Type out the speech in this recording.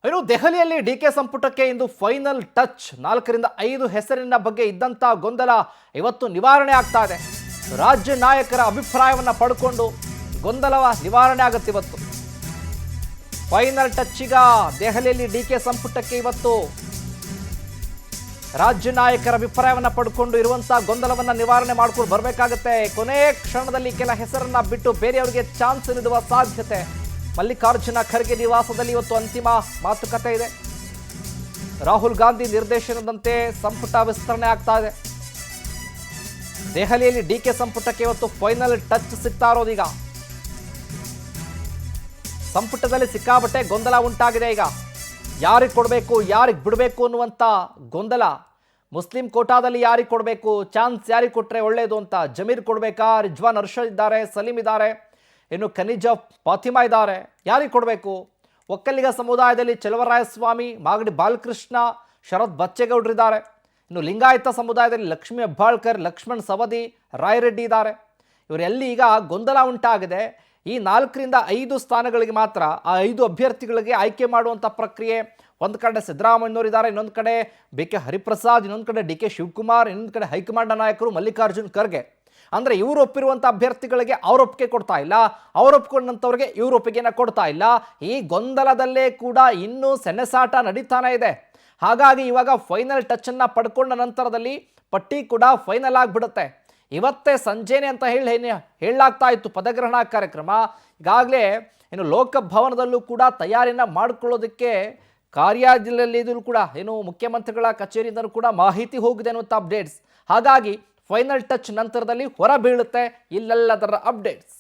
ಇನ್ನು ದೆಹಲಿಯಲ್ಲಿ ಡಿಕೆ ಸಂಪುಟಕ್ಕೆ ಇಂದು ಫೈನಲ್ ಟಚ್. 4ರಿಂದ 5 ಹೆಸರಿನ ಬಗ್ಗೆ ಇದ್ದಂಥ ಗೊಂದಲ ಇವತ್ತು ನಿವಾರಣೆ ಆಗ್ತಾ ಇದೆ. ರಾಜ್ಯ ನಾಯಕರ ಅಭಿಪ್ರಾಯವನ್ನು ಪಡ್ಕೊಂಡು ಗೊಂದಲ ನಿವಾರಣೆ ಆಗುತ್ತೆ. ಇವತ್ತು ಫೈನಲ್ ಟಚ್. ಈಗ ದೆಹಲಿಯಲ್ಲಿ ಡಿಕೆ ಸಂಪುಟಕ್ಕೆ ಇವತ್ತು ರಾಜ್ಯ ನಾಯಕರ ಅಭಿಪ್ರಾಯವನ್ನು ಪಡ್ಕೊಂಡು ಇರುವಂಥ ಗೊಂದಲವನ್ನು ನಿವಾರಣೆ ಮಾಡ್ಕೊಂಡು ಬರಬೇಕಾಗತ್ತೆ. ಕೊನೆ ಕ್ಷಣದಲ್ಲಿ ಕೆಲ ಹೆಸರನ್ನ ಬಿಟ್ಟು ಬೇರೆಯವರಿಗೆ ಚಾನ್ಸ್ ನೀಡುವ ಸಾಧ್ಯತೆ. ಮಲ್ಲಿಕಾರ್ಜುನ ಖರ್ಗೆ ನಿವಾಸದಲ್ಲಿ ಇವತ್ತು ಅಂತಿಮ ಮಾತುಕತೆ ಇದೆ. ರಾಹುಲ್ ಗಾಂಧಿ ನಿರ್ದೇಶನದಂತೆ ಸಂಪುಟ ವಿಸ್ತರಣೆ ಆಗ್ತಾ ಇದೆ. ದೆಹಲಿಯಲ್ಲಿ ಡಿಕೆ ಸಂಪುಟಕ್ಕೆ ಇವತ್ತು ಫೈನಲ್ ಟಚ್ ಸಿಗ್ತಾ ಇರೋದೀಗ. ಸಂಪುಟದಲ್ಲಿ ಸಿಕ್ಕಾಬಟ್ಟೆ ಗೊಂದಲ ಉಂಟಾಗಿದೆ. ಈಗ ಯಾರಿಗೆ ಕೊಡಬೇಕು, ಯಾರಿಗೆ ಬಿಡಬೇಕು ಅನ್ನುವಂಥ ಗೊಂದಲ. ಮುಸ್ಲಿಂ ಕೋಟಾದಲ್ಲಿ ಯಾರಿಗೆ ಕೊಡಬೇಕು, ಚಾನ್ಸ್ ಯಾರಿಗೆ ಕೊಟ್ಟರೆ ಒಳ್ಳೆಯದು ಅಂತ. ಜಮೀರ್ ಕೊಡಬೇಕಾ, ರಿಜ್ವಾನ್ ಅರ್ಷದ್ ಇದ್ದಾರೆ, ಸಲೀಂ ಇದ್ದಾರೆ, ಇನ್ನು ಖನಿಜ ಫಾತಿಮಾ ಇದ್ದಾರೆ. ಯಾರಿಗೆ ಕೊಡಬೇಕು? ಒಕ್ಕಲಿಗ ಸಮುದಾಯದಲ್ಲಿ ಚಲವರಾಯಸ್ವಾಮಿ, ಮಾಗಡಿ ಬಾಲಕೃಷ್ಣ, ಶರತ್ ಬಚ್ಚೇಗೌಡರಿದ್ದಾರೆ. ಇನ್ನು ಲಿಂಗಾಯತ ಸಮುದಾಯದಲ್ಲಿ ಲಕ್ಷ್ಮೀ ಹೆಬ್ಬಾಳ್ಕರ್, ಲಕ್ಷ್ಮಣ್ ಸವದಿ, ರಾಯರೆಡ್ಡಿ ಇದ್ದಾರೆ. ಇವರೆಲ್ಲಿ ಈಗ ಗೊಂದಲ ಉಂಟಾಗಿದೆ. ಈ 4ರಿಂದ 5 ಸ್ಥಾನಗಳಿಗೆ ಮಾತ್ರ ಆ 5 ಅಭ್ಯರ್ಥಿಗಳಿಗೆ ಆಯ್ಕೆ ಮಾಡುವಂಥ ಪ್ರಕ್ರಿಯೆ. ಒಂದು ಕಡೆ ಸಿದ್ದರಾಮಯ್ಯನವರಿದ್ದಾರೆ, ಇನ್ನೊಂದು ಕಡೆ ಬಿ ಕೆ ಹರಿಪ್ರಸಾದ್, ಇನ್ನೊಂದು ಕಡೆ ಡಿ ಕೆ ಶಿವಕುಮಾರ್, ಇನ್ನೊಂದು ಕಡೆ ಹೈಕಮಾಂಡ್ ನಾಯಕರು ಮಲ್ಲಿಕಾರ್ಜುನ್ ಖರ್ಗೆ. ಅಂದರೆ ಇವರು ಒಪ್ಪಿರುವಂಥ ಅಭ್ಯರ್ಥಿಗಳಿಗೆ ಅವ್ರ ಒಪ್ಪಿಗೆ ಕೊಡ್ತಾ ಇಲ್ಲ, ಅವ್ರು ಒಪ್ಕೊಂಡಂಥವ್ರಿಗೆ ಇವ್ರ ಒಪ್ಪಿಗೆನ ಕೊಡ್ತಾ ಇಲ್ಲ. ಈ ಗೊಂದಲದಲ್ಲೇ ಕೂಡ ಇನ್ನೂ ಸೆಣಸಾಟ ನಡೀತಾನೆ ಇದೆ. ಹಾಗಾಗಿ ಇವಾಗ ಫೈನಲ್ ಟಚನ್ನು ಪಡ್ಕೊಂಡ ನಂತರದಲ್ಲಿ ಪಟ್ಟಿ ಕೂಡ ಫೈನಲ್ ಆಗಿಬಿಡುತ್ತೆ. ಇವತ್ತೇ ಸಂಜೆನೆ ಅಂತ ಹೇಳಲಾಗ್ತಾ ಇತ್ತು ಪದಗ್ರಹಣ ಕಾರ್ಯಕ್ರಮ. ಈಗಾಗಲೇ ಇನ್ನು ಲೋಕಭವನದಲ್ಲೂ ಕೂಡ ತಯಾರಿಯನ್ನು ಮಾಡಿಕೊಳ್ಳೋದಕ್ಕೆ ಕಾರ್ಯಾಲಯದಲ್ಲೂ ಕೂಡ ಮುಖ್ಯಮಂತ್ರಿಗಳ ಕಚೇರಿಯಿಂದಲೂ ಕೂಡ ಮಾಹಿತಿ ಹೋಗಿದೆ ಅನ್ನುವಂಥ ಅಪ್ಡೇಟ್ಸ್. ಹಾಗಾಗಿ ಫೈನಲ್ ಟಚ್ ನಂತರದಲ್ಲಿ ಹೊರ ಬೀಳುತ್ತೆ ಇಲ್ಲೆಲ್ಲದರ ಅಪ್ಡೇಟ್ಸ್.